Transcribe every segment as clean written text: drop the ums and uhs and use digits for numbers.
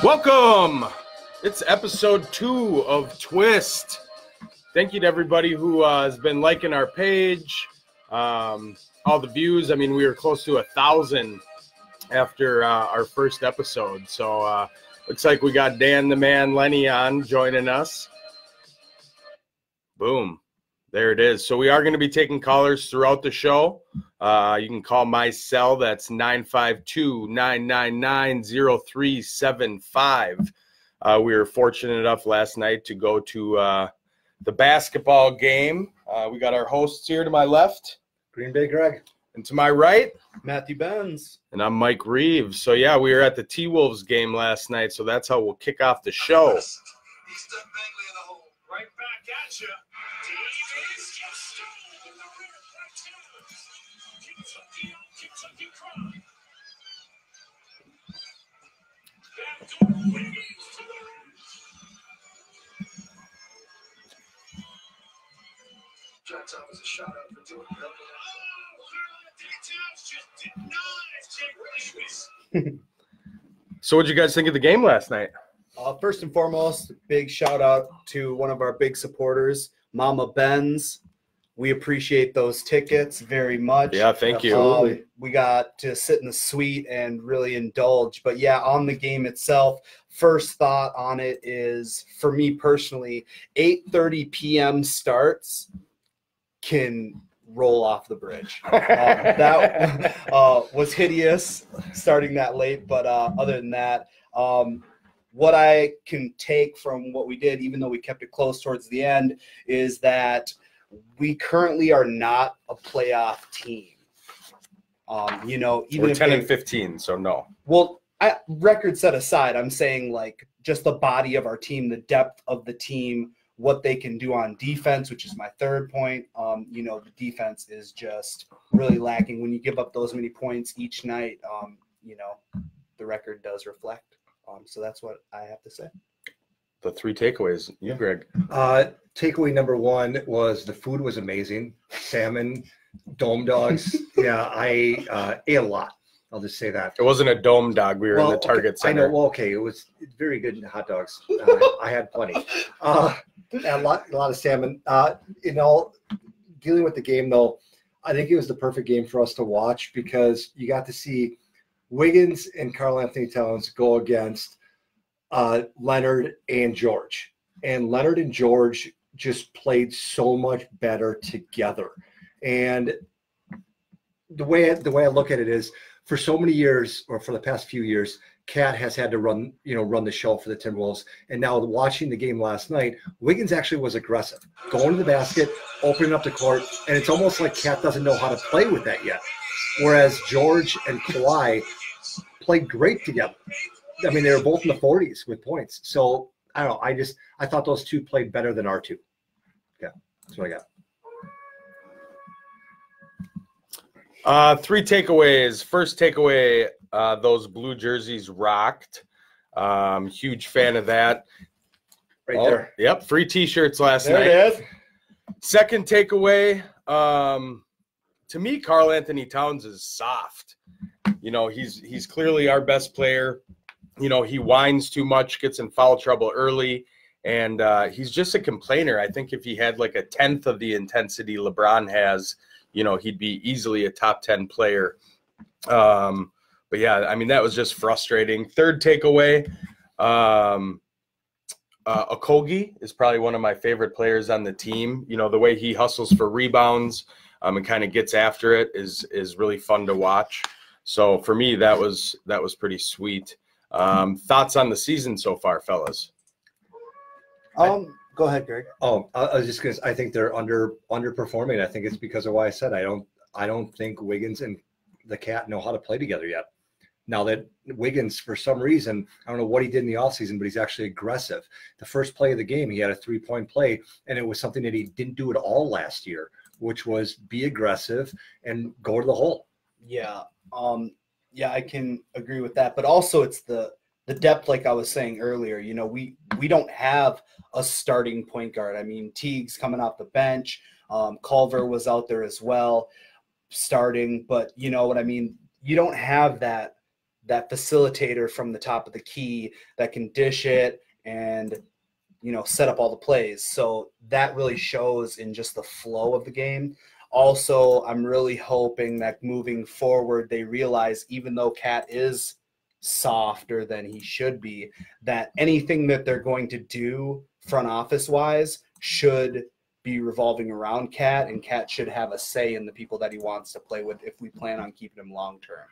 Welcome. It's episode 2 of Twist. Thank you to everybody who has been liking our page, all the views. I mean, we were close to 1,000 after our first episode. So looks like we got Dan the Man Lenny on joining us. Boom. There it is. So we are going to be taking callers throughout the show. You can call my cell. That's 952-999-0375. We were fortunate enough last night to go to the basketball game. We got our hosts here to my left. Green Bay Greg. And to my right, Matthew Benz. And I'm Mike Reeves. So, yeah, we were at the T-Wolves game last night, so that's how we'll kick off the show. Right back at you. Kentucky crime. Backdoor Wiggins to the rim. John Thomas a shot out for doing that. So what'd you guys think of the game last night? First and foremost, big shout out to one of our big supporters, Mama Benz. We appreciate those tickets very much. Yeah, thank you. We got to sit in the suite and really indulge. But yeah, on the game itself, first thought on it is, for me personally, 8:30 p.m. starts can roll off the bridge. That was hideous starting that late. But other than that, what I can take from what we did, even though we kept it close towards the end, is that we currently are not a playoff team. Even we're if 10 and 15, so no. Well, record set aside, I'm saying like just the body of our team, the depth of the team, what they can do on defense, which is my third point. The defense is just really lacking. When you give up those many points each night, the record does reflect. So that's what I have to say. The 3 takeaways. You, Greg. Takeaway number 1 was the food was amazing. Salmon, dome dogs. Yeah, I ate a lot. I'll just say that. It wasn't a dome dog. We were in the Target Center. I know. Well, okay. It was very good hot dogs. I had plenty. A lot of salmon. Dealing with the game, though, I think it was the perfect game for us to watch because you got to see Wiggins and Karl-Anthony Towns go against Leonard and George. And Leonard and George just played so much better together. And the way I look at it is, for so many years, or for the past few years, Cat has had to run the show for the Timberwolves. And now watching the game last night, Wiggins actually was aggressive, going to the basket, opening up the court, and it's almost like Cat doesn't know how to play with that yet. Whereas George and Kawhi played great together. I mean, they were both in the 40s with points. So I don't know. I thought those two played better than our two. Yeah, that's what I got. 3 takeaways. First takeaway, those blue jerseys rocked. Huge fan of that. Right there. Yep, free T-shirts last There night. it is. Second takeaway, to me, Karl-Anthony Towns is soft. He's clearly our best player. He whines too much, gets in foul trouble early, and he's just a complainer. I think if he had like a 10th of the intensity LeBron has, he'd be easily a top 10 player. But yeah, I mean, that was just frustrating. Third takeaway, Okogie is probably one of my favorite players on the team. The way he hustles for rebounds and kind of gets after it is really fun to watch. So for me, that was pretty sweet. Thoughts on the season so far, fellas? Go ahead, Greg. Oh, I was just because I think they're underperforming. I think it's because of why I said I don't think Wiggins and the Cat know how to play together yet. Now that Wiggins, for some reason, I don't know what he did in the offseason, but he's actually aggressive. The first play of the game, he had a 3-point play, and it was something that he didn't do at all last year, which was be aggressive and go to the hole. Yeah. I can agree with that. But also it's the depth, like I was saying earlier. We don't have a starting point guard. I mean, Teague's coming off the bench. Culver was out there as well, starting. But you know what I mean? You don't have that that facilitator from the top of the key that can dish it and, set up all the plays. So that really shows in just the flow of the game. Also, I'm really hoping that moving forward, they realize even though Cat is softer than he should be, that anything that they're going to do front office wise should be revolving around Cat, and Cat should have a say in the people that he wants to play with if we plan on keeping him long term.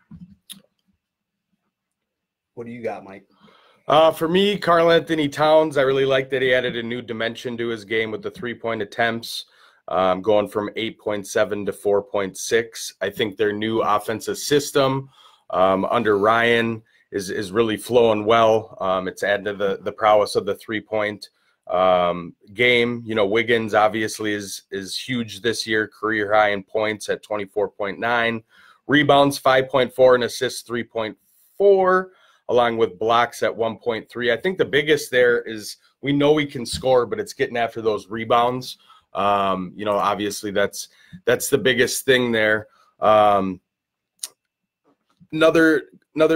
What do you got, Mike? For me, Karl-Anthony Towns, I really like that he added a new dimension to his game with the 3-point attempts, going from 8.7 to 4.6. I think their new offensive system under Ryan is really flowing well. It's added to the prowess of the 3-point game. Wiggins obviously is huge this year, career high in points at 24.9, rebounds 5.4, and assists 3.4, along with blocks at 1.3. I think the biggest there is we know he can score, but it's getting after those rebounds. Obviously that's the biggest thing there. Another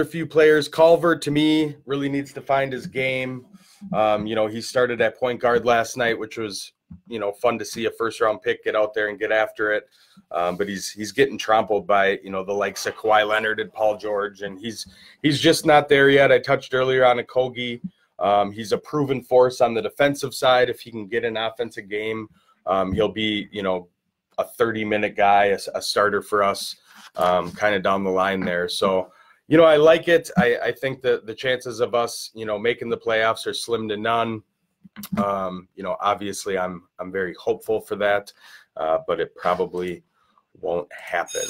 few players. Culver, to me, really needs to find his game. He started at point guard last night, which was, fun to see a first-round pick get out there and get after it. But he's getting trampled by, the likes of Kawhi Leonard and Paul George, and he's just not there yet. I touched earlier on Okogie. He's a proven force on the defensive side. If he can get an offensive game, he'll be, a 30-minute guy, a starter for us, kind of down the line there. So, I like it. I think that the chances of us, making the playoffs are slim to none. Obviously I'm very hopeful for that, but it probably won't happen.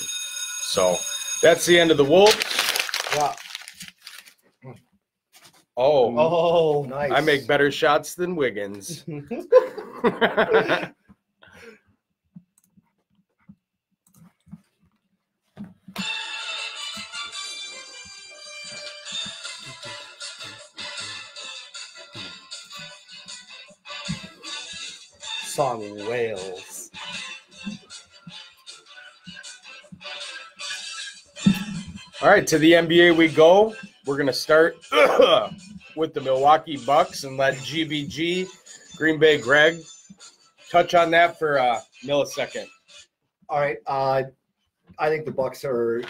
So that's the end of the Wolves. Wow. Oh, Nice. I make better shots than Wiggins. Song Wales. All right, to the NBA we go. We're going to start with the Milwaukee Bucks and let GBG, Green Bay Greg, touch on that for a millisecond. All right. I think the Bucks are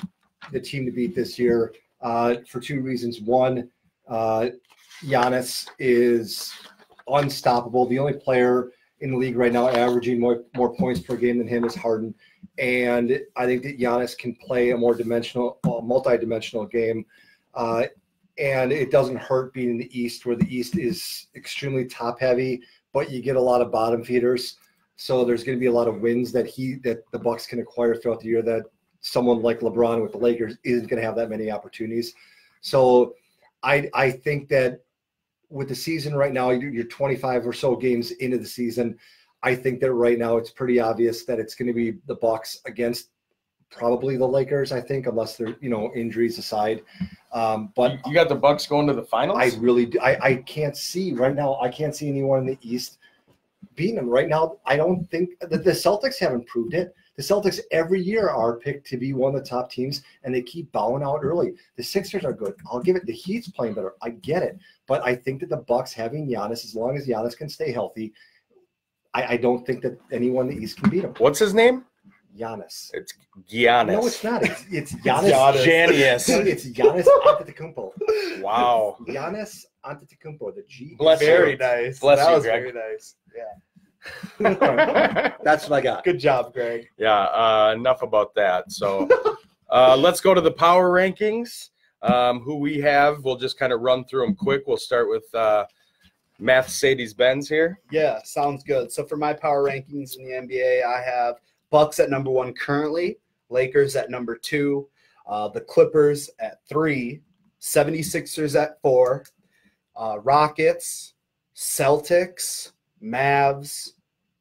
the team to beat this year for two reasons. One, Giannis is unstoppable. The only player in the league right now averaging more points per game than him is Harden. And I think that Giannis can play a more multi-dimensional game. And it doesn't hurt being in the East, where the East is extremely top-heavy, but you get a lot of bottom feeders. So there's going to be a lot of wins that the Bucks can acquire throughout the year that someone like LeBron with the Lakers isn't going to have that many opportunities. So I think that with the season right now, you're 25 or so games into the season. I think that right now it's pretty obvious that it's going to be the Bucks against probably the Lakers, I think, unless they're, injuries aside. But you got the Bucks going to the finals? I really do. I can't see right now. I can't see anyone in the East beating them right now. I don't think that the Celtics haven't proved it. The Celtics every year are picked to be one of the top teams, and they keep bowing out early. The Sixers are good. I'll give it. The Heat's playing better. I get it. But I think that the Bucks having Giannis, as long as Giannis can stay healthy, I don't think that anyone in the East can beat him. What's his name? Giannis. It's Giannis. No, it's not. It's Giannis. Janius. Dude, it's Giannis Antetokounmpo. Wow. Giannis Antetokounmpo. The G. Bless you. Very nice. Bless that you, was Greg. very nice. Yeah. That's what I got. Good job, Greg. Yeah, enough about that. So let's go to the power rankings. Who we have, we'll just kind of run through them quick. We'll start with Mercedes-Benz here. Yeah, sounds good. So for my power rankings in the NBA, I have Bucks at number 1 currently, Lakers at number 2, the Clippers at 3, 76ers at 4, Rockets, Celtics, Mavs,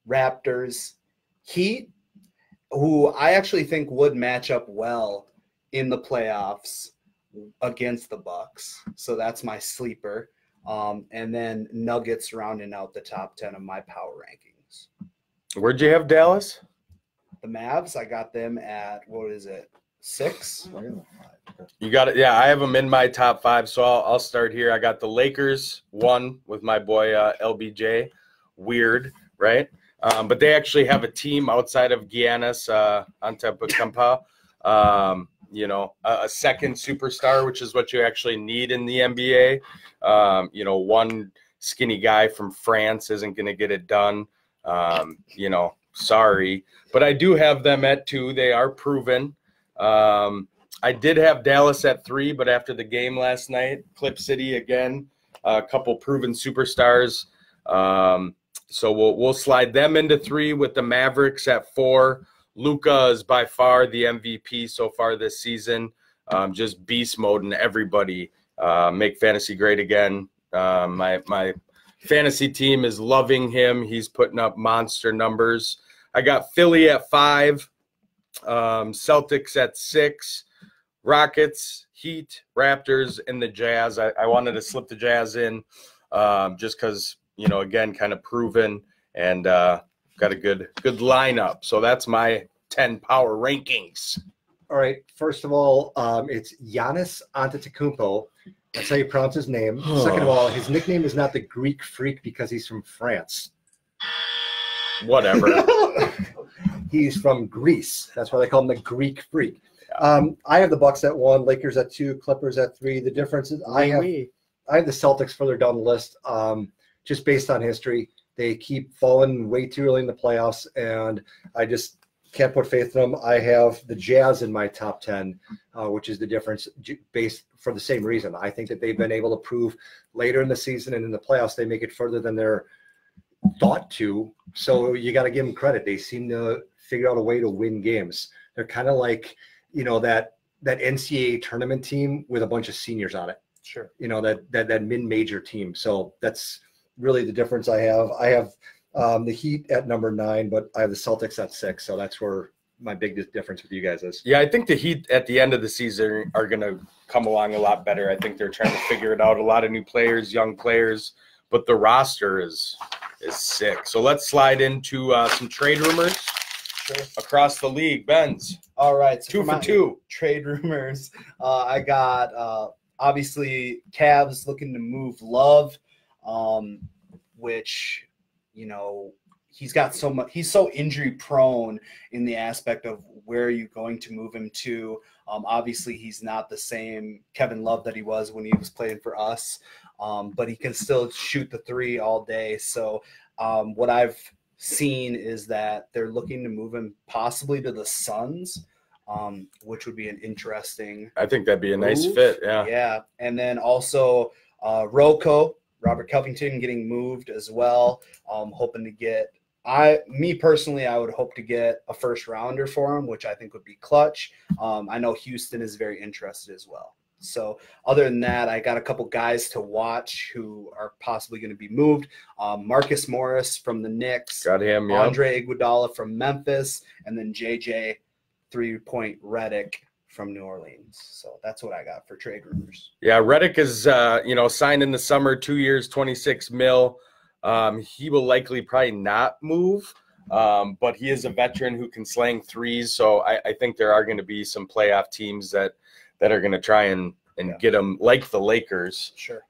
Raptors, Heat, who I actually think would match up well in the playoffs against the Bucks. So that's my sleeper. And then Nuggets rounding out the top 10 of my power rankings. Where'd you have Dallas? The Mavs, I got them at, 7 6. You got it. Yeah, I have them in my top 5. So I'll start here. I got the Lakers 1 with my boy LBJ. Weird, right? But they actually have a team outside of Giannis Antetokounmpo. A second superstar, which is what you actually need in the NBA. One skinny guy from France isn't going to get it done. Sorry. But I do have them at 2. They are proven. I did have Dallas at 3, but after the game last night, Clip City again, a couple proven superstars. So we'll slide them into 3 with the Mavericks at 4. Luka is by far the MVP so far this season. Just beast mode and everybody. Make fantasy great again. My fantasy team is loving him. He's putting up monster numbers. I got Philly at 5, Celtics at 6, Rockets, Heat, Raptors, and the Jazz. I wanted to slip the Jazz in just because, again, kind of proven and got a good lineup. So that's my 10 power rankings. All right. First of all, it's Giannis Antetokounmpo. That's how you pronounce his name. Second of all, his nickname is not the Greek Freak because he's from France. Whatever. He's from Greece. That's why they call him the Greek Freak. I have the Bucks at 1, Lakers at 2, Clippers at 3. The difference is I have the Celtics further down the list, just based on history. They keep falling way too early in the playoffs, and I just can't put faith in them. I have the Jazz in my top 10, which is the difference based for the same reason. I think that they've been able to prove later in the season and in the playoffs they make it further than they're thought to. So you got to give them credit. They seem to figure out a way to win games. They're kind of like, that NCAA tournament team with a bunch of seniors on it. Sure. That mid-major team. So that's really the difference I have. I have the Heat at number 9, but I have the Celtics at 6. So that's where my biggest difference with you guys is. Yeah, I think the Heat at the end of the season are going to come along a lot better. I think they're trying to figure it out. A lot of new players, young players, but the roster is sick. So let's slide into some trade rumors across the league. Benz. All right. So 2 for 2. Trade rumors. I got obviously Cavs looking to move Love, which, he's got so much. He's so injury prone in the aspect of where are you going to move him to. Obviously, he's not the same Kevin Love that he was when he was playing for us, but he can still shoot the 3 all day. So what I've seen is that they're looking to move him possibly to the Suns, which would be an interesting. I think that'd be a nice fit. Yeah. Yeah. And then also Robert Covington getting moved as well. Hoping to get me personally, I would hope to get a first rounder for him, which I think would be clutch. I know Houston is very interested as well. So other than that, I got a couple guys to watch who are possibly going to be moved. Marcus Morris from the Knicks. Got him. Yeah. Andre Iguodala from Memphis. And then JJ 3-point Redick from New Orleans. So that's what I got for trade rumors. Yeah, Redick is, signed in the summer, 2 years, $26 million. He will likely probably not move, but he is a veteran who can slang threes. So I think there are going to be some playoff teams that are going to try and get him, like the Lakers. Sure.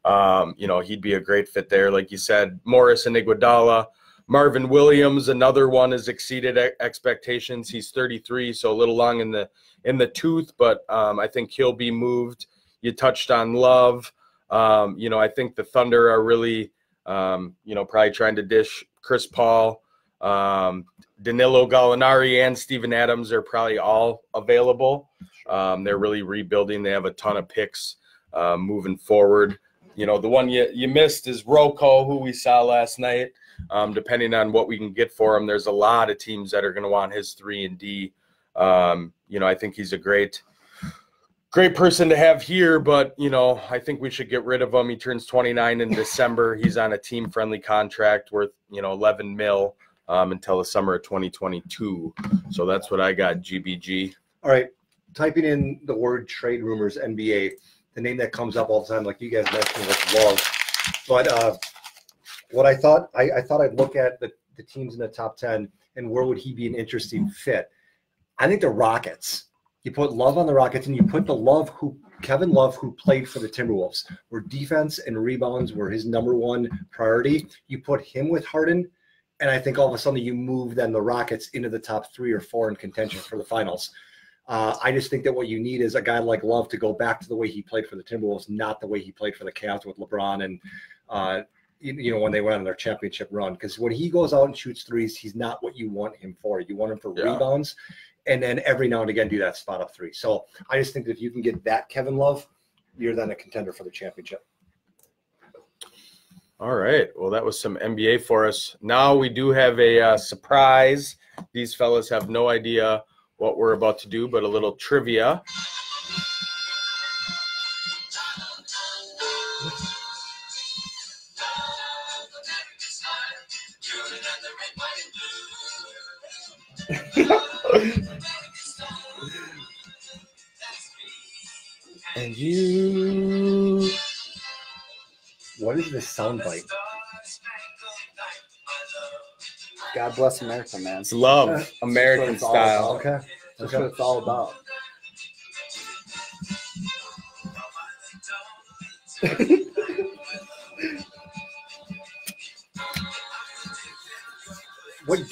He'd be a great fit there. Like you said, Morris and Iguodala. Marvin Williams, another one, has exceeded expectations. He's 33, so a little long in the tooth, but I think he'll be moved. You touched on Love. I think the Thunder are really, probably trying to dish Chris Paul. Danilo Gallinari and Steven Adams are probably all available. They're really rebuilding. They have a ton of picks moving forward. The one you missed is Rocco, who we saw last night. Depending on what we can get for him, there's a lot of teams that are going to want his 3 and D. I think he's a great person to have here, but, I think we should get rid of him. He turns 29 in December. He's on a team-friendly contract worth, $11 million until the summer of 2022. So that's what I got, GBG. All right. Typing in the word trade rumors, NBA, the name that comes up all the time, like you guys mentioned, was Love. But what I thought I'd look at the teams in the top 10 and where would he be an interesting fit. I think the Rockets. You put Love on the Rockets, and you put Kevin Love, who played for the Timberwolves, where defense and rebounds were his number one priority. You put him with Harden, and I think all of a sudden you move then the Rockets into the top 3 or 4 in contention for the finals. I just think that what you need is a guy like Love to go back to the way he played for the Timberwolves, not the way he played for the Cavs with LeBron and when they went on their championship run. Because when he goes out and shoots threes, he's not what you want him for. You want him for rebounds, and then every now and again do that spot up 3. So I just think that if you can get that Kevin Love, you're then a contender for the championship. All right. Well, that was some NBA for us. Now we do have a surprise. These fellas have no idea what we're about to do, but a little trivia. And you. What is this soundbite? God bless America, man. It's love, American style. Okay. That's what it's all about. What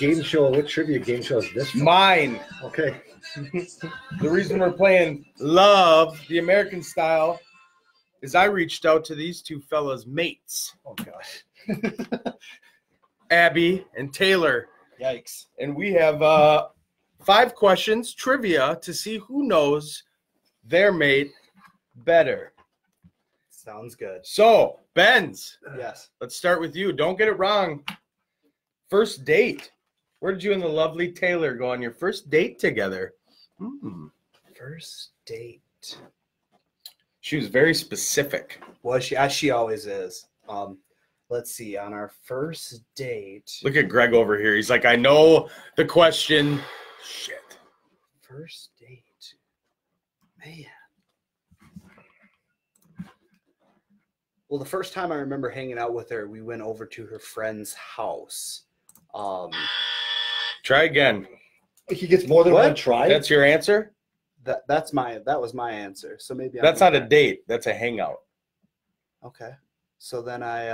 trivia game show is this from? Mine. Okay. The reason we're playing Love, the American style, is I reached out to these two fellas' mates, Oh, gosh. Abby and Taylor. Yikes. And we have 5 questions, trivia, to see who knows their mate better. Sounds good. So, Benz, Yes. let's start with you. Don't get it wrong. First date. Where did you and the lovely Taylor go on your first date together? First date. She was very specific. Was she? As she always is. Let's see. On our first date. Look at Greg over here. He's like, I know the question. Shit. First date. Man. Well, the first time I remember hanging out with her, we went over to her friend's house. Try again. He gets more than What? one try. That's your answer? That was my answer. So maybe That's not a date. That's a hangout. Okay. So then I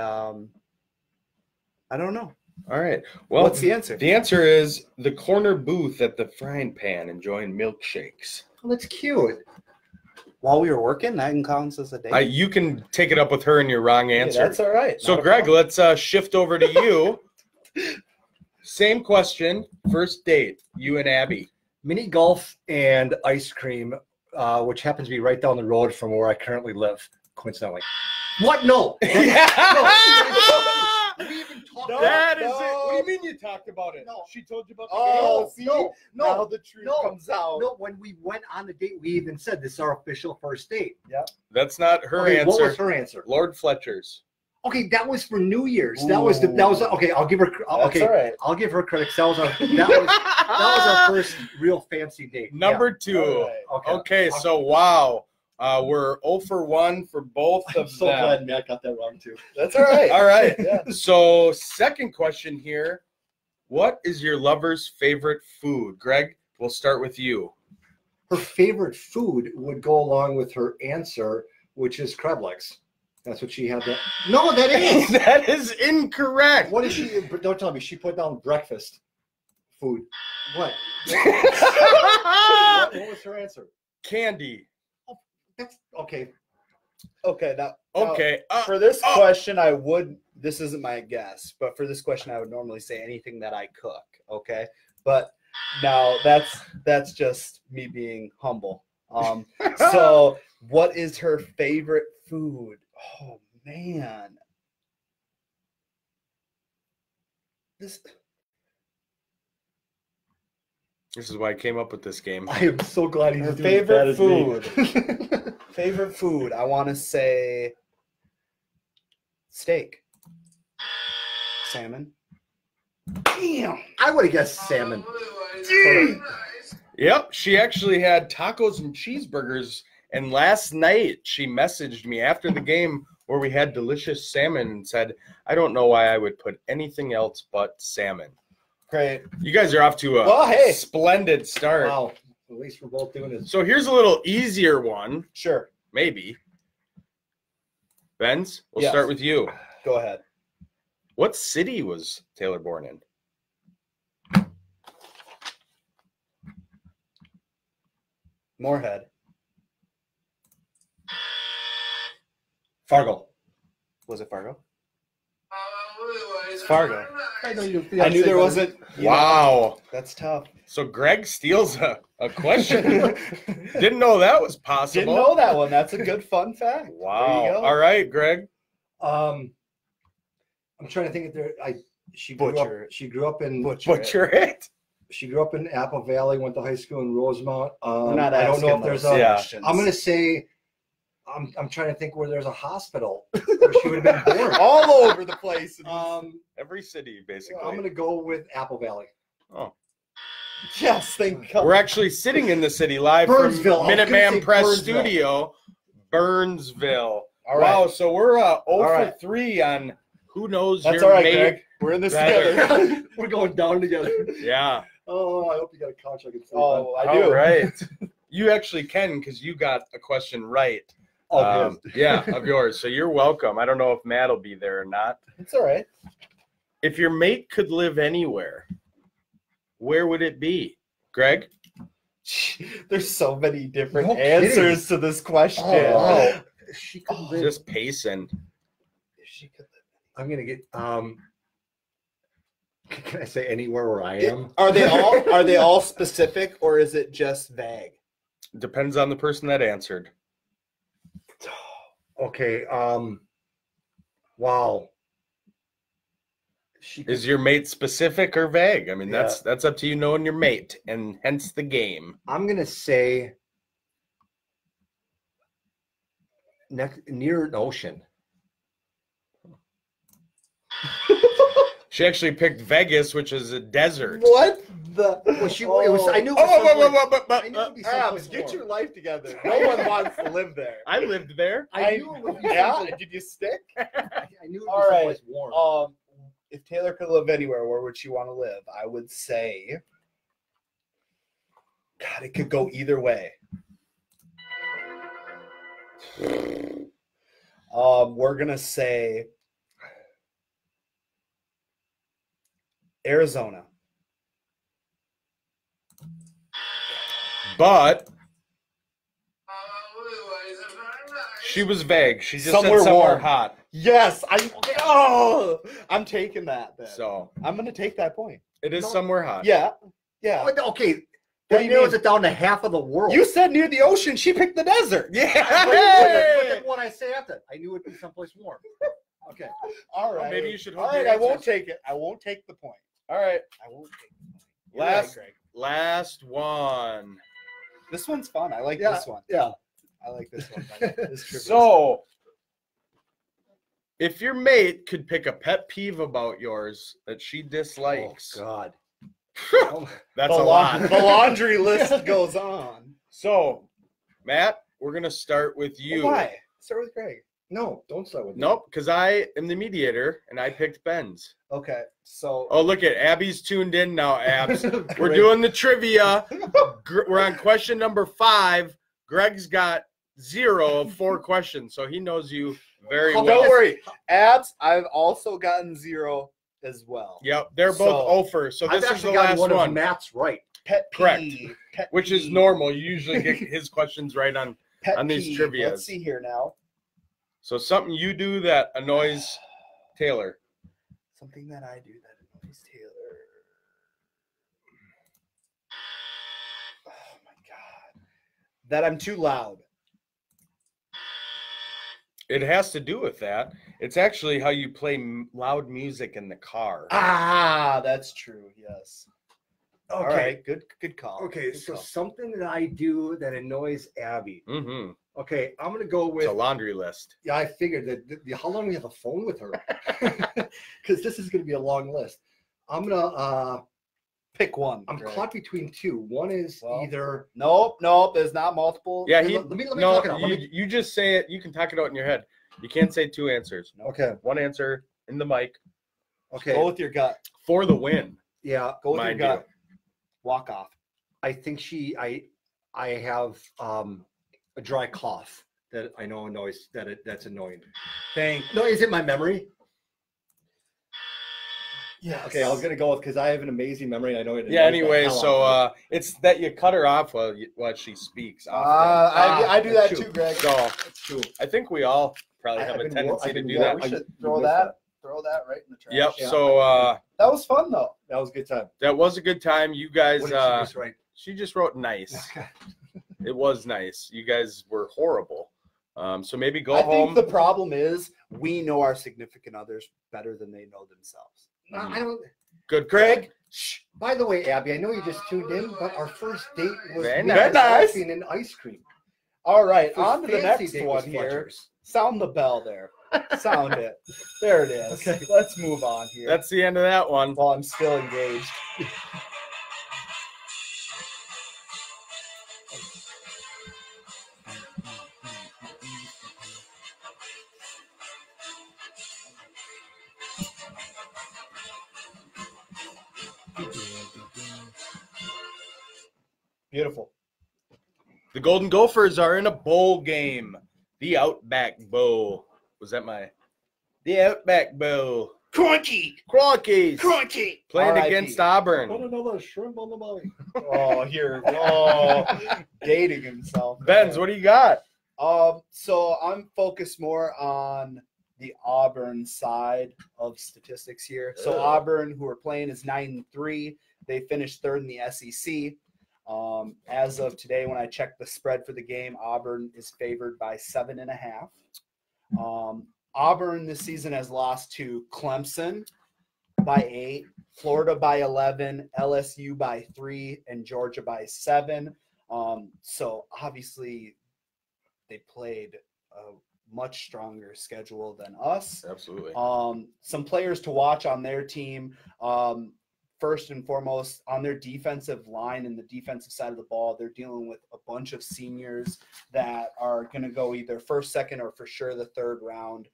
don't know. All right. Well, What's the answer? The answer is the corner booth at the frying pan enjoying milkshakes. Oh, that's cute. While we were working, that counts as a date. You can take it up with her in your wrong Yeah, answer. that's all right. So, Not a Greg, problem. let's shift over to you. Same question. First date, you and Abby. Mini golf and ice cream, which happens to be right down the road from where I currently live, coincidentally. What? No. That is it. What do you mean you talked about it? No. She told you about the Oh, game? see? no, Now no, the truth no, comes out. no. When we went on the date, we even said this is our official first date. That's not her Okay, answer. what was her answer? Lord Fletcher's. Okay, that was for New Year's. That was okay. I'll give her. Okay, That's all right. I'll give her credit. That was our first real fancy date. Number 2. All right. Yeah. Okay, so wow. We're 0 for 1 for both I'm of so them. glad Matt got that wrong too. That's all right. All right. Yeah. So, second question here. What is your lover's favorite food? Greg, we'll start with you. Her favorite food would go along with her answer, which is crab legs. That's what she had. No, that is. That is incorrect. What is she? Don't tell me. She put down breakfast food. What? What was her answer? Candy. That's okay. Okay. Now, Okay. for this question, this isn't my guess, but for this question, I would normally say anything that I cook. Okay. But now that's just me being humble. So what is her favorite food? Oh man. This is why I came up with this game. I am so glad he's Her doing as bad favorite as me. Favorite food, I want to say steak. Salmon. Damn. I would have guessed salmon. Yep, she actually had tacos and cheeseburgers. And last night she messaged me after the game where we had delicious salmon and said, I don't know why I would put anything else but salmon. Great. You guys are off to a Well, hey. splendid start. Wow. At least we're both doing it. So here's a little easier one, Sure. maybe. Benz, we'll Yes. start with you. Go ahead. What city was Taylor born in? Moorhead. Fargo. Was it Fargo? It's Fargo. I know you. I knew there wasn't. Wow. That's tough. So Greg steals a question. Didn't know that was possible. Didn't know that one. That's a good fun fact. Wow. There you go. All right, Greg. I'm trying to think if there. She grew Butcher up. it. She grew up in. Butcher it. She grew up in Apple Valley. Went to high school in Rosemount. We're not I don't know if asking there's those a. Yeah. questions. I'm gonna say. I'm trying to think where there's a hospital where she would have been born. all over the place. Every city, basically. I'm gonna go with Apple Valley. Oh. Yes, thank God. We're actually sitting in the city live Burnsville. from I was gonna Minuteman say Press Burnsville. Studio, Burnsville. All right. Wow, so we're 0 All for right. 3 on who knows That's your all right, mate. Greg. We're in this Better. together. We're going down together. Yeah. Oh, I hope you got a couch I can sleep Oh, on. I do. All right. You actually can because you got a question right. Oh, Yeah, of yours. So you're welcome. I don't know if Matt will be there or not. It's all right. If your mate could live anywhere, where would it be? Greg? There's so many different No kidding. answers to this question. Oh, she could live. Just pacing. If she could I'm gonna get. Can I say anywhere where I am? Are they all specific or is it just vague? Depends on the person that answered. Okay. Wow. She could, Is your mate specific or vague? I mean, Yeah. that's up to you knowing your mate, and hence the game. I'm gonna say near an ocean. She actually picked Vegas, which is a desert. What the? Well, it was. I knew. It was Oh, someplace- I knew it'd be someplace Get warm. your life together. No one wants to live there. I lived there. I knew it would be Yeah? someplace- Did you stick? I knew it would All be right. someplace warm. If Taylor could live anywhere, where would she want to live? I would say, God, it could go either way. We're gonna say Arizona. But she was vague. She just Somewhere said somewhere warm. hot. Yes, I'm taking that then. So I'm gonna take that point. it is No. somewhere hot. Yeah, yeah. Okay. What That do you narrows mean? it down to half of the world. You said near the ocean. She picked the desert. But Yeah. then what I say after, I knew it'd be someplace warm. Okay. All right. maybe you should All hold right. your I won't answers. take it. I won't take the point. All right. I won't take the point. You're right, Last Greg. last one. This one's fun. I like Yeah. this one. Yeah. I like this one. better. This trivia So, if your mate could pick a pet peeve about yours that she dislikes, Oh God. that's the a lot. The laundry list goes on. So, Matt, we're gonna start with you. Why? Start with Greg. No, don't start with me. Nope, because I am the mediator and I picked Ben's. Okay. So Oh, look at Abby's tuned in now. Abs, we're Great. doing the trivia. We're on question number 5. Greg's got 0 of 4 questions, so he knows you very don't well. worry. Abs, I've also gotten 0 as well. Yep, they're both So, 0 for. So I've this is the actually gotten last one of one, Matt's right. Pet Correct. peeve. Pet which is peeve. normal. You usually get his questions right on. Pet on these peeve. trivias. Let's see here now. So something you do that annoys Taylor. Something that I do that annoys Taylor. Oh my god. That I'm too loud. It has to do with that. It's actually how you play loud music in the car. Ah, that's true. Yes. Okay. All right. Good call. Okay, Good so call. something that I do that annoys Abby. Mm-hmm. Okay, I'm gonna go It's with. a laundry list. Yeah, I figured that. How long do we have a phone with her? Because this is gonna be a long list. I'm gonna. Pick one. I'm Greg. caught between two. One is Well, either. Nope. There's not multiple. Yeah, Hey, he. let me no, talk it out. Let me- you just say it. You can talk it out in your head. You can't say 2 answers. Okay. One answer in the mic Okay. Go with your gut. for the win. Yeah, Go with Mind your gut. Walk off. I think she. I have a dry cough that I know annoys that's annoying. No, is it my memory? Yeah. Okay, I was gonna go with because I have an amazing memory. I know it. Yeah. annoys the Anyway, hell out so of me. it's that you cut her off while she speaks. Often. I do that that's too, true. Greg. So That's true. I think we all probably have I've a been tendency I've to been do wa- that. We I- should you throw missed that. Throw that right in the trash. Yep. Yeah. So That was fun though. That was a good time. that was a good time. You guys. What did she just write? She just wrote nice. It was nice. You guys were horrible. So maybe go I home. think the problem is we know our significant others better than they know themselves. No, I don't. Good, Greg, Shh. By the way, Abby, I know you just tuned in, but our first date was Very me nice. golfing and ice cream. all right, It was on to the fancy next date one with here. Fletcher's. Sound the bell there. Sound it. There it is. Okay. Let's move on here. That's the end of that one. while I'm still engaged. Beautiful. The Golden Gophers are in a bowl game. The Outback Bowl. Was that my? The Outback Bowl. Crunky. Crockies. Crunky. Playing R.I.P. against Auburn. Put another shrimp on the body. Oh, here. Oh, dating himself. Benz, what do you got? So I'm focused more on the Auburn side of statistics here. So Ugh. Auburn, who are playing, is 9-3. They finished third in the SEC. As of today, when I checked the spread for the game, Auburn is favored by 7.5. Auburn this season has lost to Clemson by 8, Florida by 11, LSU by 3, and Georgia by 7. So obviously they played a much stronger schedule than us. Absolutely. Some players to watch on their team. First and foremost, on their defensive line and the defensive side of the ball, they're dealing with a bunch of seniors that are going to go either first, second, or for sure the third round.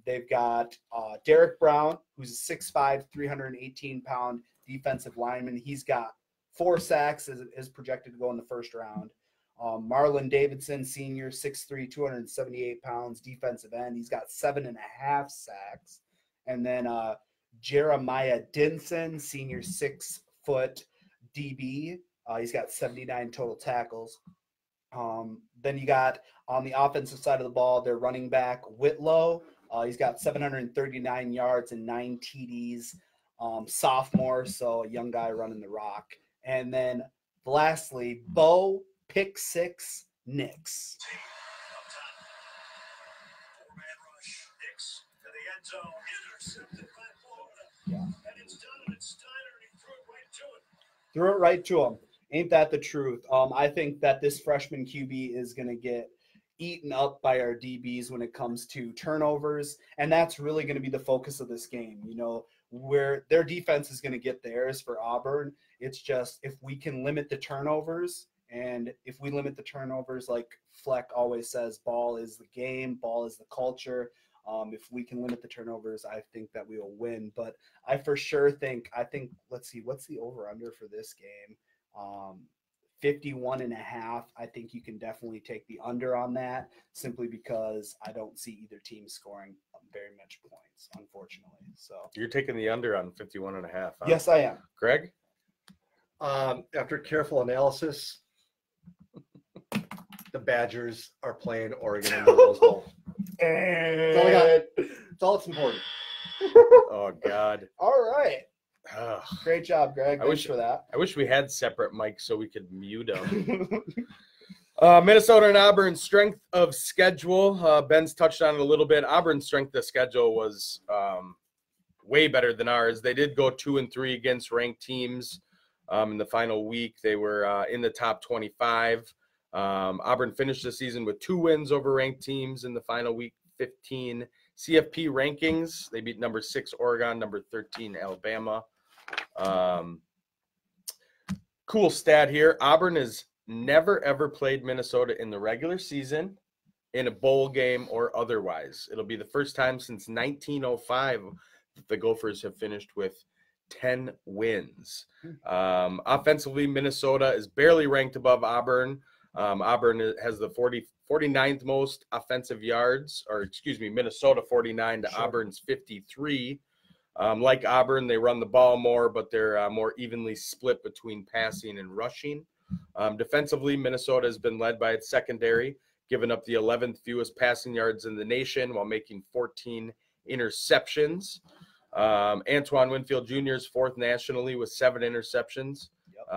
They've got Derek Brown, who's a 6'5", 318-pound defensive lineman. He's got 4 sacks, is projected to go in the first round. Marlon Davidson, senior, 6'3", 278 pounds, defensive end. He's got 7.5 sacks. And then Jeremiah Dinson, senior, 6-foot DB. He's got 79 total tackles. Then you got on the offensive side of the ball, their running back, Whitlow. He's got 739 yards and 9 TDs. Sophomore, so a young guy running the rock. And then lastly, Bo Pick 6 Nix. Four-man rush. Nix to the end zone. Intercepted by Florida. Yeah. And it's Donovan Steiner, and he threw it right to it. Threw it right to him. Ain't that the truth? I think that this freshman QB is going to get eaten up by our DBs when it comes to turnovers, and that's really going to be the focus of this game. You know, where their defense is going to get theirs for Auburn. It's just if we can limit the turnovers, and if we limit the turnovers, like Fleck always says, ball is the game, ball is the culture. If we can limit the turnovers, I think that we will win. But I for sure think, let's see, what's the over-under for this game? 51.5. I think you can definitely take the under on that simply because I don't see either team scoring very much points, unfortunately. So You're taking the under on 51.5. Huh? yes, I am. Greg? After careful analysis, the Badgers are playing Oregon in the Rose Bowl. That's all I got. That's all that's important. Oh, God. All right. Ugh. Great job, Greg. I Thanks wish- for that. I wish we had separate mics so we could mute them. Minnesota and Auburn's strength of schedule. Ben's touched on it a little bit. Auburn's strength of schedule was way better than ours. They did go 2-3 against ranked teams in the final week. They were in the top 25. Auburn finished the season with 2 wins over ranked teams in the final week 15 CFP rankings. They beat number 6 Oregon, number 13 Alabama. Cool stat here. Auburn has never, ever played Minnesota in the regular season, in a bowl game, or otherwise. It'll be the first time since 1905 that the Gophers have finished with 10 wins. Offensively, Minnesota is barely ranked above Auburn. Auburn has the 49th most offensive yards, or excuse me, Minnesota 49 to Auburn's 53. Like Auburn, they run the ball more, but they're more evenly split between passing and rushing. Defensively, Minnesota has been led by its secondary, giving up the 11th fewest passing yards in the nation while making 14 interceptions. Antoine Winfield Jr. is fourth nationally with 7 interceptions.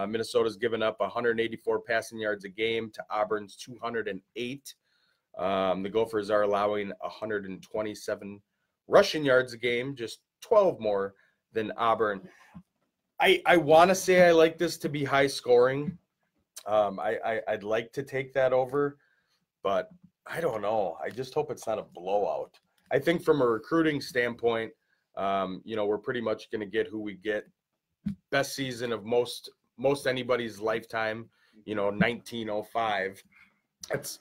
Minnesota's given up 184 passing yards a game to Auburn's 208. The Gophers are allowing 127 rushing yards a game, just 12 more than Auburn. I want to say I like this to be high scoring. I'd like to take that over, but I don't know. I just hope it's not a blowout. I think from a recruiting standpoint, we're pretty much going to get who we get. Best season of most anybody's lifetime, 1905. That's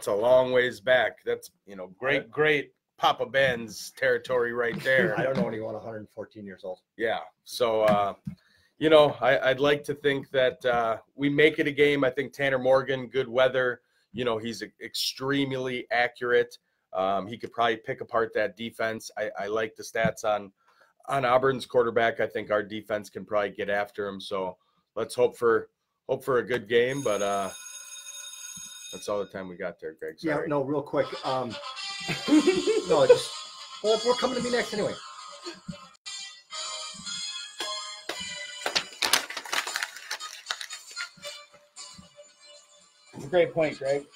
a long ways back. That's, great Papa Ben's territory right there. I don't know anyone 114 years old. Yeah. So, I'd like to think that we make it a game. I think Tanner Morgan, good weather. He's extremely accurate. He could probably pick apart that defense. I like the stats on Auburn's quarterback. I think our defense can probably get after him. So let's hope for a good game. But that's all the time we got there, Greg. Sorry. Yeah, no, real quick. We're coming to me next anyway. It's a great point, Greg.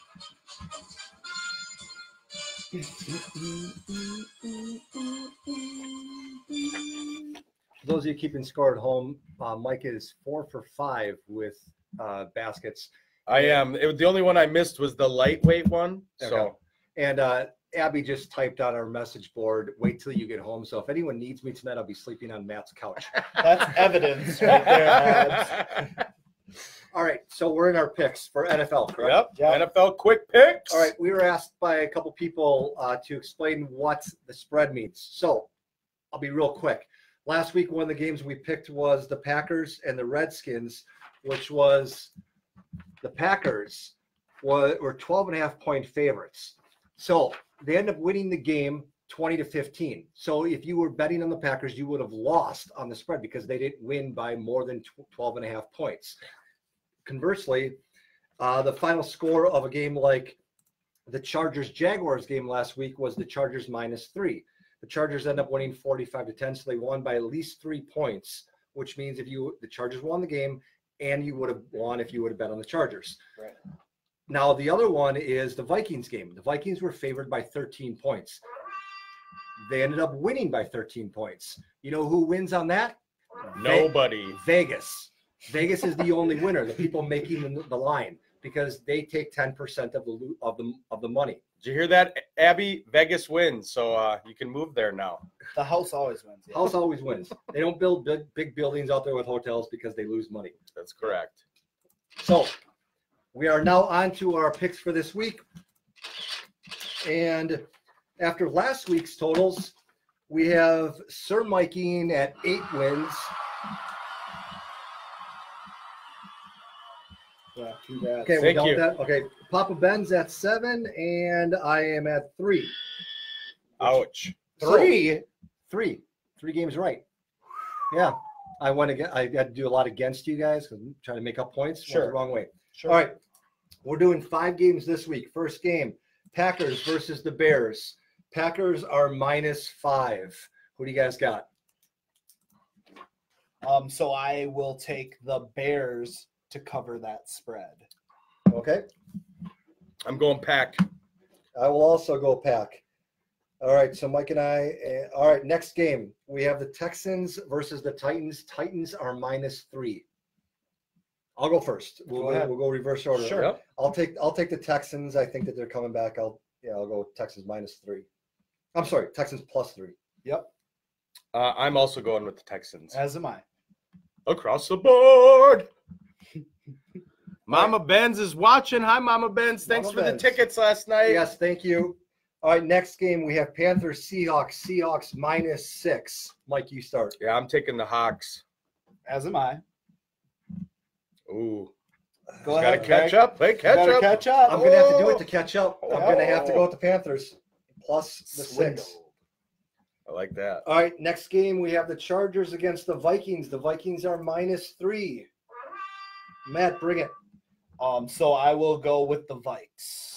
For those of you keeping score at home, Mike is 4 for 5 with baskets. I am. The only one I missed was the lightweight one. So, okay. And Abby just typed on our message board, wait till you get home. So if anyone needs me tonight, I'll be sleeping on Matt's couch. That's evidence right there. All right, so we're in our picks for NFL, correct? Yep. NFL quick picks. All right, we were asked by a couple people to explain what the spread means. So I'll be real quick. Last week, one of the games we picked was the Packers and the Redskins, which was the Packers were 12.5-point favorites. So they ended up winning the game 20-15. So if you were betting on the Packers, you would have lost on the spread because they didn't win by more than 12.5 points. Conversely, the final score of a game like the Chargers-Jaguars game last week was the Chargers -3. The Chargers end up winning 45-10, so they won by at least 3 points, which means the Chargers won the game, and you would have won if you would have bet on the Chargers. Right. Now, the other one is the Vikings game. The Vikings were favored by 13 points. They ended up winning by 13 points. You know who wins on that? Nobody. Vegas. Vegas is the only winner, the people making the line, because they take 10% of the money. Did you hear that, Abby? Vegas wins, so you can move there now. The house always wins. Yeah. House always wins. They don't build big buildings out there with hotels because they lose money. That's correct. So we are now on to our picks for this week. And after last week's totals, we have Sir Mikey at 8 wins. Yeah, congrats. Okay, we're Thank done you. with that. Okay, Papa Ben's at 7, and I am at 3. Ouch. Three. Three games right. Yeah, I went again. I had to do a lot against you guys because I'm trying to make up points. Sure. Went the wrong way. Sure. All right, we're doing 5 games this week. First game, Packers versus the Bears. Packers are -5. Who do you guys got? So I will take the Bears to cover that spread. Okay, I'm going Pack. I will also go Pack. All right, so Mike and I. All right, next game we have the Texans versus the Titans. Titans are -3. I'll go first. We'll go reverse order. Sure. Yep. I'll take the Texans. I think that they're coming back. I'll go Texans -3. I'm sorry, Texans +3. Yep. I'm also going with the Texans. As am I. Across the board. Mama Benz is watching. Hi, Mama Benz. Thanks Mama for Benz. the tickets last night. Yes, thank you. All right, next game we have Panthers Seahawks. Seahawks -6. Mike, you start. Yeah, I'm taking the Hawks. As am I. Ooh. Go Gotta ahead, catch Greg. up. Hey, catch Better up. catch up. I'm gonna have to do it to catch up. I'm Oh. gonna have to go with the Panthers plus the 6. I like that. All right, next game we have the Chargers against the Vikings. The Vikings are -3. Matt, bring it. So I will go with the Vikes.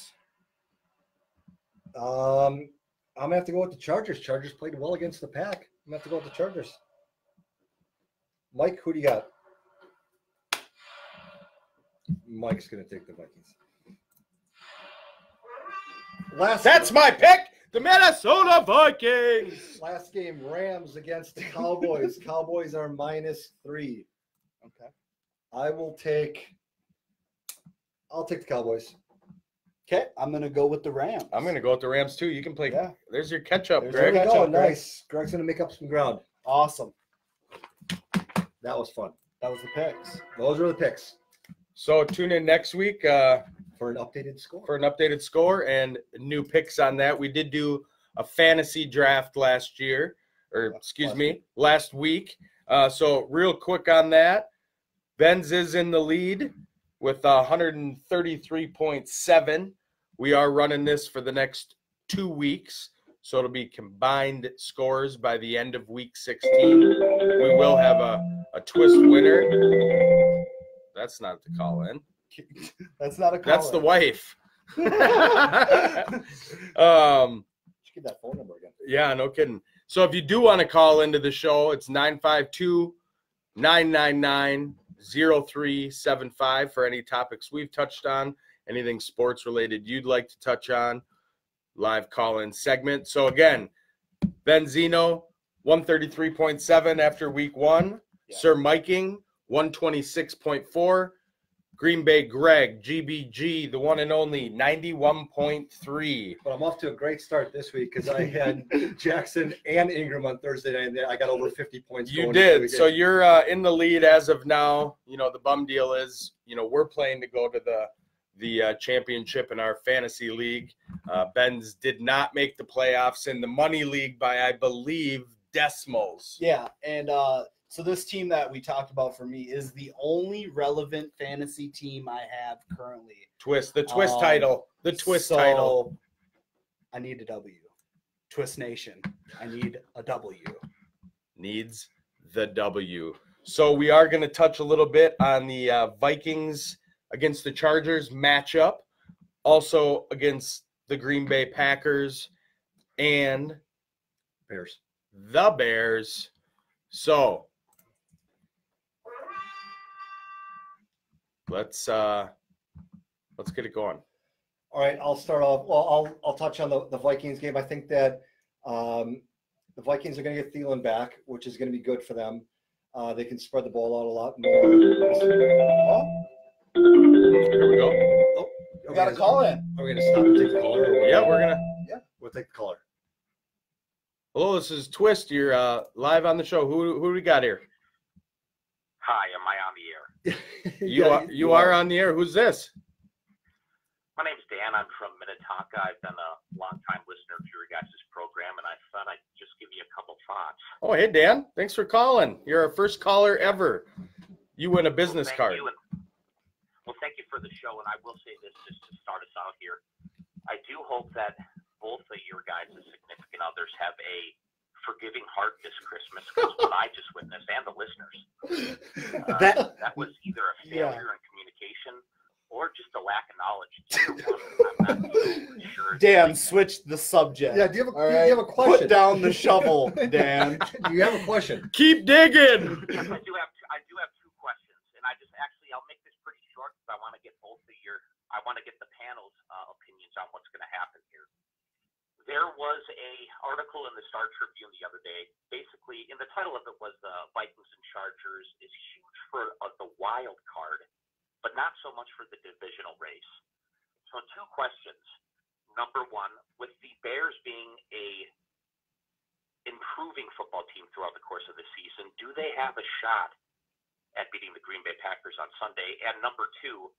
I'm gonna have to go with the Chargers. Chargers played well against the Pack. I'm gonna have to go with the Chargers. Mike, who do you got? Mike's gonna take the Vikings. That's my pick. The Minnesota Vikings. last game. Rams against the Cowboys. Cowboys are -3. Okay. I'll take the Cowboys. Okay, I'm gonna go with the Rams. I'm going to go with the Rams, too. You can play. Yeah. There's your catch-up, There's There Greg. we catch go. up, Greg. Nice. Greg's gonna make up some ground. Awesome. That was fun. That was the picks. Those are the picks So tune in next week for an updated score. for an updated score and new picks on that. We did do a fantasy draft last week. So real quick on that, Benz is in the lead with 133.7. We are running this for the next 2 weeks, so it'll be combined scores by the end of week 16. We will have a twist winner. That's not the call in. That's not a call. That's the wife. Just give that phone number again. Yeah, no kidding. So if you do want to call into the show, it's 952-999-0375 for any topics we've touched on, anything sports related you'd like to touch on, live call-in segment. So again, Benzino, 133.7 after week 1. Yeah. Sir Miking, 126.4. Green Bay Greg, GBG, the one and only, 91.3. But I'm off to a great start this week because I had Jackson and Ingram on Thursday night, and I got over 50 points. You going into the did. So weekend. you're in the lead as of now. You know, the bum deal is, we're playing to go to the championship in our fantasy league. Ben's did not make the playoffs in the money league by, I believe, decimals. Yeah, and so this team that we talked about for me is the only relevant fantasy team I have currently. The twist title. The twist title. I need a W. Twist Nation. I need a W. Needs the W. So we are going to touch a little bit on the Vikings against the Chargers matchup, also against the Green Bay Packers and Bears. the Bears. So let's get it going. All right, I'll start off. Well, I'll touch on the Vikings game. I think that the Vikings are going to get Thielen back, which is going to be good for them. They can spread the ball out a lot more. Here we go. We got a call in. Are we going to stop and take the caller? Yeah, we're gonna. We'll take the caller. Hello, this is Twist. You're live on the show. Who do we got here? Hi, am I on the air? You are on the air. Who's this? My name's Dan. I'm from Minnetonka. I've been a longtime listener to your guys' program, and I thought I'd just give you a couple thoughts. Oh, hey, Dan. Thanks for calling. You're our first caller ever. You win a business card. Thank you for the show, and I will say this just to start us out here. I do hope that both of your guys' significant others have a forgiving heart this Christmas, because what I just witnessed, and the listeners, that was either a failure in communication or just a lack of knowledge. I'm not so sure. Dan, switch the subject. Yeah, do you have All right? a question? Put down the shovel, Dan. Do you have a question? Keep digging. Yes, I do have two questions, and I'll make this pretty short because I want to get the panel's opinions on what's going to happen here. There was a article in the Star Tribune the other day. Basically, in the title of it was Vikings and Chargers is huge for the wild card, but not so much for the divisional race. So 2 questions. Number 1, with the Bears being a improving football team throughout the course of the season, do they have a shot at beating the Green Bay Packers on Sunday? And number 2,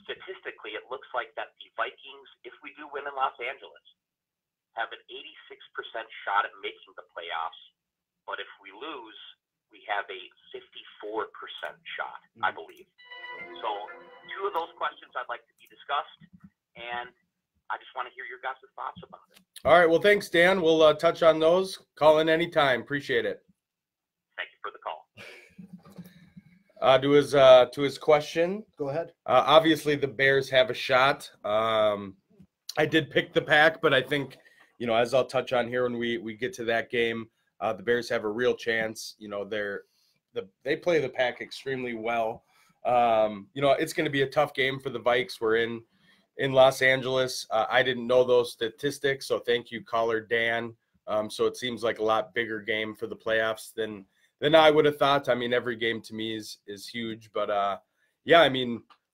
statistically, it looks like that the Vikings, if we do win in Los Angeles, have an 86% shot at making the playoffs, but if we lose, we have a 54% shot, I believe. So 2 of those questions I'd like to be discussed, and I just want to hear your guys' thoughts about it. All right. Well, thanks, Dan. We'll touch on those. Call in anytime. Appreciate it. Thank you for the call. To his question, Go ahead. obviously the Bears have a shot. I did pick the Pack, but I think, as I'll touch on here when we get to that game, the Bears have a real chance. They play the Pack extremely well. It's going to be a tough game for the Vikes. We're in Los Angeles. I didn't know those statistics, so thank you, caller Dan. So it seems like a lot bigger game for the playoffs than I would have thought. I mean, every game to me is huge, but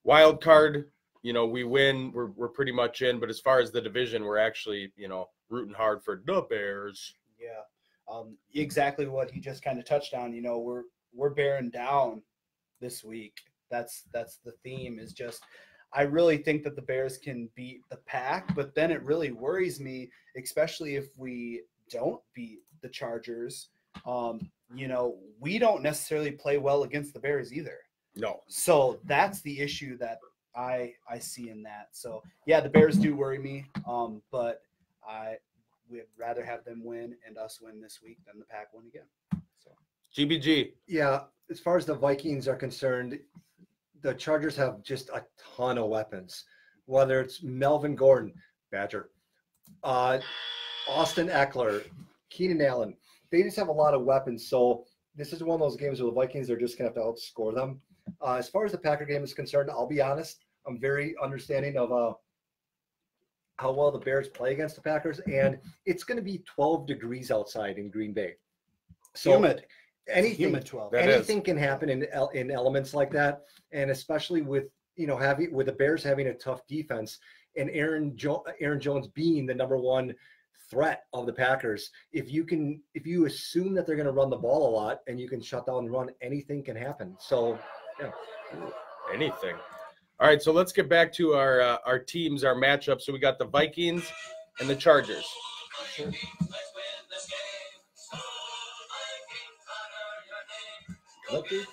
wild card, we win, we're pretty much in. But as far as the division, we're actually, rooting hard for the Bears. Yeah, exactly what he just kind of touched on. We're bearing down this week. That's the theme. Is just I really think that the Bears can beat the Pack, but then it really worries me, especially if we don't beat the Chargers. We don't necessarily play well against the Bears either. No. So that's the issue that I see in that. So yeah, the Bears do worry me. But we'd rather have them win and us win this week than the Pack win again. So GBG. Yeah, as far as the Vikings are concerned, the Chargers have just a ton of weapons. Whether it's Melvin Gordon, Badger, Austin Eckler, Keenan Allen, they just have a lot of weapons. So this is one of those games where the Vikings are just going to have to outscore them. As far as the Packer game is concerned, I'll be honest, I'm very understanding of how well the Bears play against the Packers, and it's going to be 12 degrees outside in Green Bay. So humid. Anything 12. Anything can happen in elements like that, and especially with with the Bears having a tough defense and Aaron Jones being the number one threat of the Packers. If you assume that they're going to run the ball a lot and you can shut down and run, anything can happen. So, yeah. Anything. All right, so let's get back to our teams, our matchup. So we got the Vikings and the Chargers. Sure.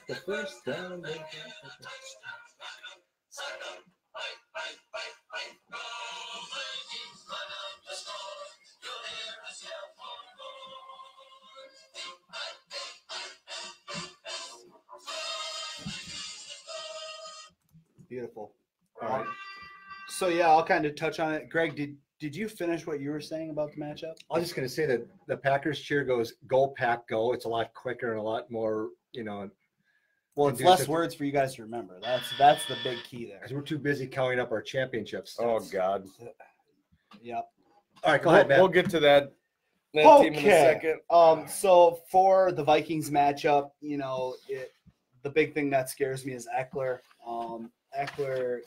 The first down. Beautiful. All right. So yeah, I'll kind of touch on it. Greg, did you finish what you were saying about the matchup? I was just going to say that the Packers cheer goes "Go Pack, go!" It's a lot quicker and a lot more, Well, it's less words for you guys to remember. That's the big key there. because we're too busy counting up our championships. Oh, God. Yep. All right, go ahead, Matt. We'll get to that team in a second. So for the Vikings matchup, the big thing that scares me is Eckler. Eckler,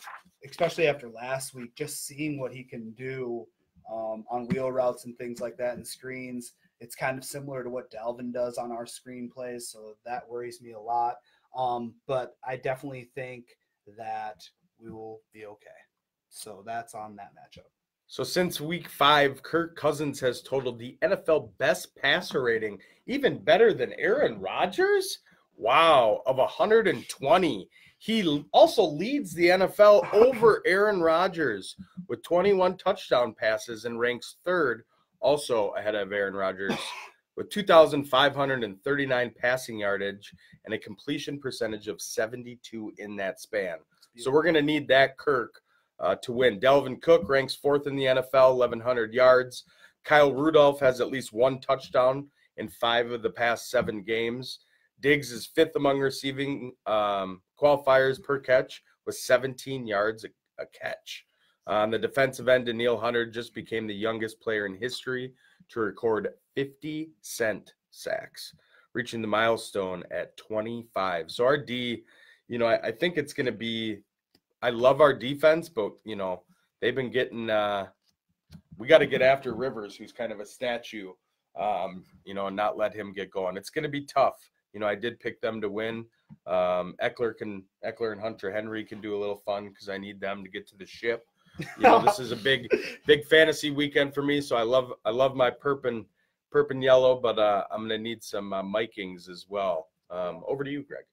especially after last week, just seeing what he can do on wheel routes and things like that and screens. It's kind of similar to what Dalvin does on our screen plays, so that worries me a lot. But I definitely think that we will be okay. So that's on that matchup. So since week 5, Kirk Cousins has totaled the NFL best passer rating, even better than Aaron Rodgers. Wow, of 120. He also leads the NFL over Aaron Rodgers with 21 touchdown passes and ranks 3rd, also ahead of Aaron Rodgers, with 2,539 passing yardage and a completion percentage of 72 in that span. So we're going to need that Kirk to win. Dalvin Cook ranks 4th in the NFL, 1,100 yards. Kyle Rudolph has at least 1 touchdown in 5 of the past 7 games. Diggs is 5th among receiving qualifiers per catch with 17 yards a catch. On the defensive end, Danielle Hunter just became the youngest player in history to record 50 sacks, reaching the milestone at 25. So our D, I think it's going to be – I love our defense, but, they've been getting we got to get after Rivers, who's kind of a statue, and not let him get going. It's going to be tough. I did pick them to win. Eckler and Hunter Henry can do a little fun because I need them to get to the ship. This is a big fantasy weekend for me. So I love my Perp and yellow, but I'm gonna need some Mikings as well. Over to you, Greg.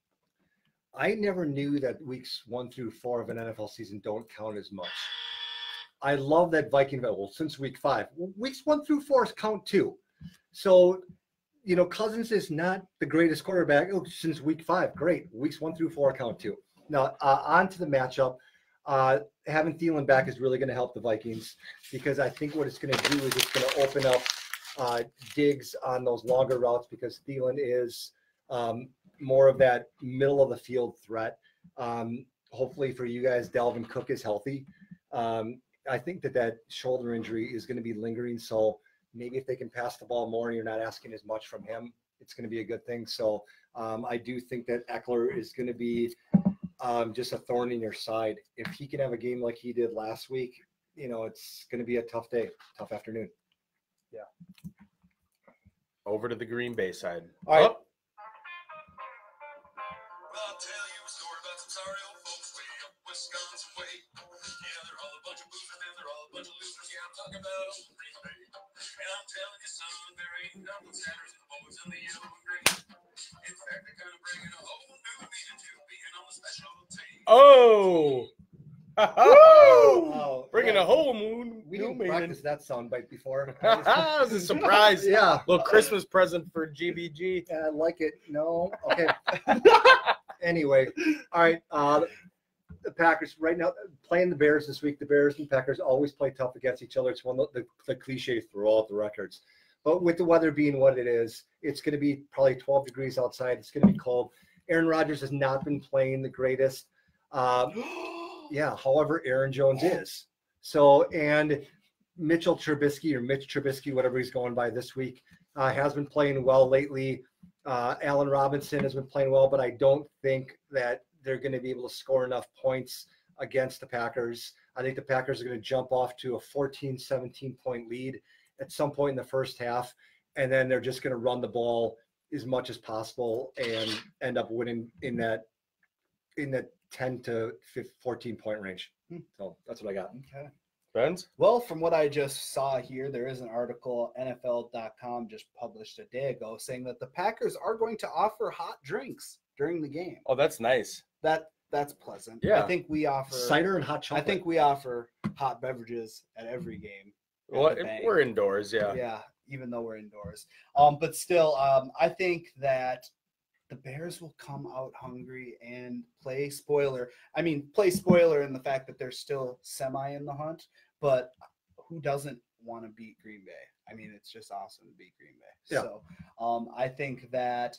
I never knew that weeks 1 through 4 of an NFL season don't count as much. I love that Viking bet. Well, since week 5, weeks 1 through 4 count too. So, Cousins is not the greatest quarterback since week 5. Great. Weeks 1 through 4 count too. Now, on to the matchup. Having Thielen back is really going to help the Vikings because I think what it's going to do is it's going to open up digs on those longer routes because Thielen is more of that middle of the field threat. Hopefully for you guys, Dalvin Cook is healthy. I think that shoulder injury is going to be lingering. So maybe if they can pass the ball more and you're not asking as much from him, it's going to be a good thing. So I do think that Eckler is going to be just a thorn in your side. If he can have a game like he did last week, it's going to be a tough day, tough afternoon. Yeah. Over to the Green Bay side. All right. Oh. Well, I'll tell you a story about some sorry old folks way up Wisconsin way. Yeah, they're all a bunch of boozers and they're all a bunch of losers. Yeah, I'm talking about old Green Bay. And I'm telling you, son, there ain't nothing sadder than the boys in the yellow and green. In fact, they're kind of bringing a whole new meaning to being on the special team. Oh. Oh, Bringing a whole moon. We didn't practice that soundbite before. That was a surprise. Yeah. Little Christmas present for GBG. I like it. No. Okay. Anyway, all right. The Packers right now playing the Bears this week. The Bears and Packers always play tough against each other. It's one of the cliches throughout the records. But with the weather being what it is, it's going to be probably 12 degrees outside. It's going to be cold. Aaron Rodgers has not been playing the greatest. Yeah. However, Aaron Jones is. So, and Mitch Trubisky, whatever he's going by this week, has been playing well lately. Allen Robinson has been playing well, but I don't think that they're going to be able to score enough points against the Packers. I think the Packers are going to jump off to a 14-17 point lead at some point in the first half, and then they're just going to run the ball as much as possible and end up winning in that 10 to 14 point range. So that's what I got. Okay. Friends? Well, from what I just saw here, there is an article NFL.com just published a day ago saying that the Packers are going to offer hot drinks during the game. Oh, that's nice. That's pleasant. Yeah. I think we offer Cider and hot chocolate. I think we offer hot beverages at every game. Well, we're indoors, yeah. Yeah, even though we're indoors. But still, I think that the Bears will come out hungry and play spoiler. I mean, play spoiler in the fact that they're still semi in the hunt, but who doesn't want to beat Green Bay? I mean, it's just awesome to beat Green Bay. Yeah. So I think that,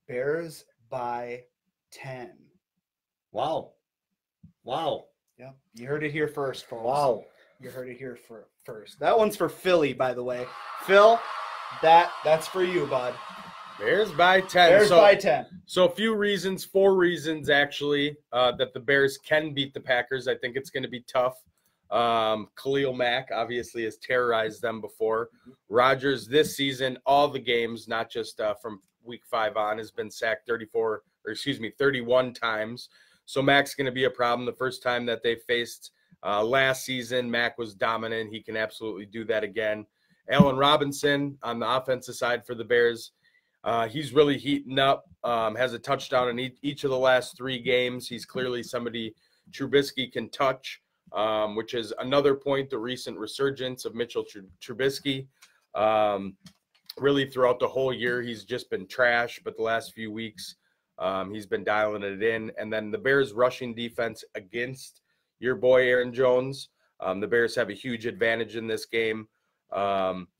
Bears by 10. Wow. Yeah, you heard it here first, folks. Wow. You heard it here first. That one's for Philly, by the way. Phil, that's for you, bud. Bears by 10. Bears by 10. So 4 reasons actually, that the Bears can beat the Packers. I think it's going to be tough. Khalil Mack obviously has terrorized them before. Rodgers this season, all the games, not just from week 5 on, has been sacked 31 times. So Mack's going to be a problem. The first time that they faced last season, Mack was dominant. He can absolutely do that again. Allen Robinson on the offensive side for the Bears, he's really heating up, has a touchdown in each of the last 3 games. He's clearly somebody Trubisky can touch, which is another point, the recent resurgence of Mitchell Trubisky. Really throughout the whole year, he's just been trash, but the last few weeks, he's been dialing it in. And then the Bears rushing defense against your boy Aaron Jones. The Bears have a huge advantage in this game.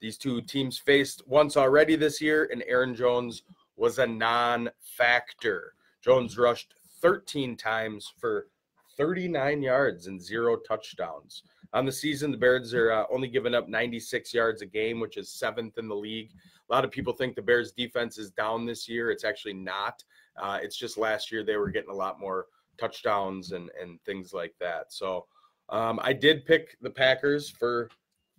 These two teams faced once already this year, and Aaron Jones was a non-factor. Jones rushed 13 times for 39 yards and 0 touchdowns. On the season, the Bears are only giving up 96 yards a game, which is 7th in the league. A lot of people think the Bears defense is down this year. It's actually not. It's just last year they were getting a lot more touchdowns and things like that. So I did pick the Packers for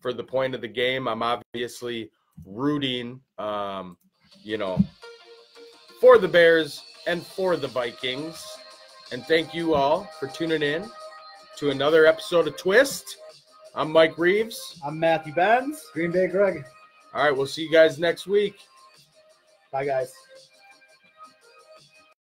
the point of the game. I'm obviously rooting, for the Bears and for the Vikings. And thank you all for tuning in. to another episode of Twist. I'm Mike Reeves. I'm Matthew Benz. Green Bay Greg. All right, we'll see you guys next week. Bye, guys.